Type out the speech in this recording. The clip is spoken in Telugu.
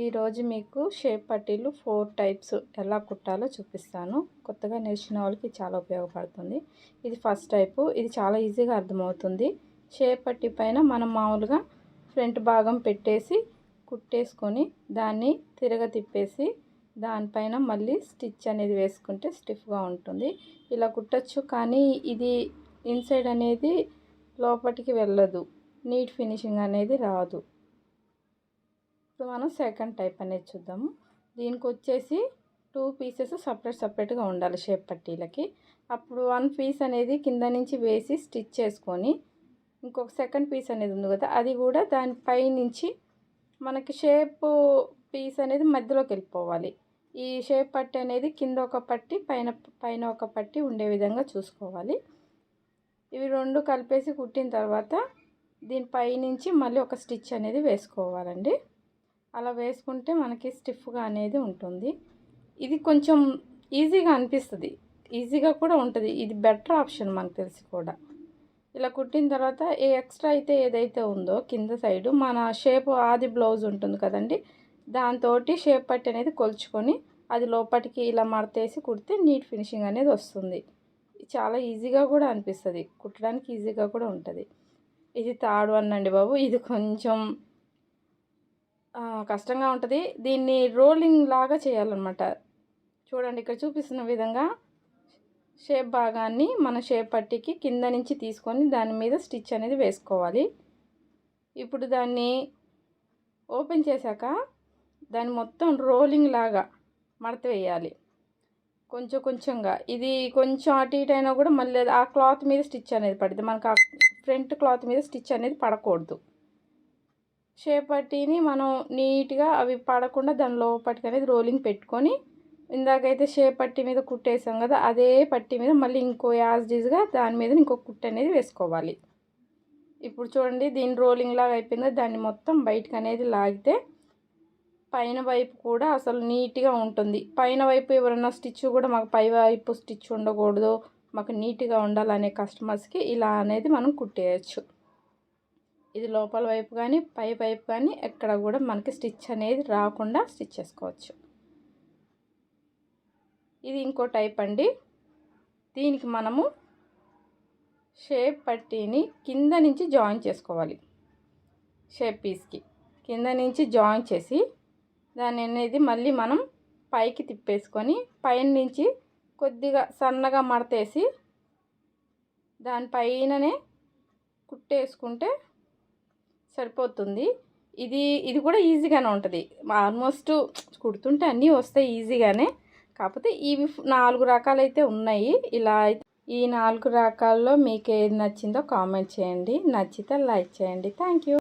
ఈరోజు మీకు షేప్ పట్టీలు 4 టైప్స్ ఎలా కుట్టాలో చూపిస్తాను. కొత్తగా నేర్చుకునే వాళ్ళకి చాలా ఉపయోగపడుతుంది. ఇది ఫస్ట్ టైపు. ఇది చాలా ఈజీగా అర్థమవుతుంది. షేప్ పట్టీ పైన మనం మామూలుగా ఫ్రంట్ భాగం పెట్టేసి కుట్టేసుకొని దాన్ని తిప్పేసి దానిపైన మళ్ళీ స్టిచ్ అనేది వేసుకుంటే స్టిఫ్గా ఉంటుంది. ఇలా కుట్టచ్చు, కానీ ఇది ఇన్సైడ్ అనేది లోపలికి వెళ్ళదు, నీట్ ఫినిషింగ్ అనేది రాదు. ఇప్పుడు మనం సెకండ్ టైప్ అనేది చూద్దాము. దీనికి వచ్చేసి 2 పీసెస్ సపరేట్గా ఉండాలి షేప్ పట్టీలకి. అప్పుడు 1 పీస్ అనేది కింద నుంచి వేసి స్టిచ్ చేసుకొని ఇంకొక సెకండ్ పీస్ అనేది ఉంది కదా, అది కూడా దానిపై నుంచి మనకి షేప్ పీస్ అనేది మధ్యలోకి వెళ్ళిపోవాలి. ఈ షేప్ పట్టీ అనేది కింద ఒక పట్టీ పైన ఒక పట్టీ ఉండే విధంగా చూసుకోవాలి. ఇవి రెండు కలిపేసి కుట్టిన తర్వాత దీనిపై నుంచి మళ్ళీ ఒక స్టిచ్ అనేది వేసుకోవాలండి. అలా వేసుకుంటే మనకి స్టిఫ్గా అనేది ఉంటుంది. ఇది కొంచెం ఈజీగా అనిపిస్తుంది, ఈజీగా కూడా ఉంటుంది. ఇది బెటర్ ఆప్షన్ మనకు తెలిసి కూడా. ఇలా కుట్టిన తర్వాత ఏ ఎక్స్ట్రా అయితే ఏదైతే ఉందో కింద సైడు మన షేప్ ఆది బ్లౌజ్ ఉంటుంది కదండి, దాంతో షేప్ పట్టి అనేది కొలుచుకొని అది లోపలికి ఇలా మడతేసి కుడితే నీట్ ఫినిషింగ్ అనేది వస్తుంది. చాలా ఈజీగా కూడా అనిపిస్తుంది, కుట్టడానికి ఈజీగా కూడా ఉంటుంది. ఇది థర్డ్ వన్ అండి బాబు. ఇది కొంచెం కష్టంగా ఉంటుంది. దీన్ని రోలింగ్ లాగా చేయాలన్నమాట. చూడండి, ఇక్కడ చూపిస్తున్న విధంగా షేప్ భాగాన్ని మన షేప్ పట్టీకి కింద నుంచి తీసుకొని దాని మీద స్టిచ్ అనేది వేసుకోవాలి. ఇప్పుడు దాన్ని ఓపెన్ చేశాక దాన్ని మొత్తం రోలింగ్ లాగా మడత వేయాలి కొంచెంగా. ఇది కొంచెం అటు ఇటు అయినా కూడా మళ్ళీ ఆ క్లాత్ మీద స్టిచ్ అనేది పడుతుంది. మనకు ఆ ఫ్రంట్ క్లాత్ మీద స్టిచ్ అనేది పడకూడదు. షేప్ పట్టీని మనం నీట్గా అవి పడకుండా దాని లోపటికి అనేది రోలింగ్ పెట్టుకొని, ఇందాకైతే షేప్ పట్టీ మీద కుట్టేసాం కదా, అదే పట్టీ మీద మళ్ళీ ఇంకో యాజ్డీజ్గా దాని మీద ఇంకో కుట్టు అనేది వేసుకోవాలి. ఇప్పుడు చూడండి, దీని రోలింగ్ లాగా అయిపోయింది. దాన్ని మొత్తం బయటకు అనేది లాగితే పైన వైపు కూడా అసలు నీట్గా ఉంటుంది. పైన వైపు ఎవరైనా స్టిచ్ కూడా మాకు పై వైపు స్టిచ్ ఉండకూడదు, మాకు నీట్గా ఉండాలనే కస్టమర్స్కి ఇలా అనేది మనం కుట్టేయచ్చు. ఇది లోపల వైపు కానీ పై వైపు కానీ ఎక్కడ కూడా మనకి స్టిచ్ అనేది రాకుండా స్టిచ్ చేసుకోవచ్చు. ఇది ఇంకో టైప్ అండి. దీనికి మనము షేప్ పట్టీని కింద నుంచి జాయిన్ చేసుకోవాలి. షేప్ పీస్కి కింద నుంచి జాయిన్ చేసి దాన్ని అనేది మళ్ళీ మనం పైకి తిప్పేసుకొని పైన నుంచి కొద్దిగా సన్నగా మడతేసి దానిపైననే కుట్టేసుకుంటే సరిపోతుంది. ఇది కూడా ఈజీగానే ఉంటుంది. ఆల్మోస్ట్ కుడుతుంటే అన్నీ వస్తాయి ఈజీగానే. కాకపోతే ఇవి 4 రకాలైతే ఉన్నాయి. ఇలా ఈ 4 రకాల్లో మీకు ఏది నచ్చిందో కామెంట్ చేయండి. నచ్చితే లైక్ చేయండి. Thank you.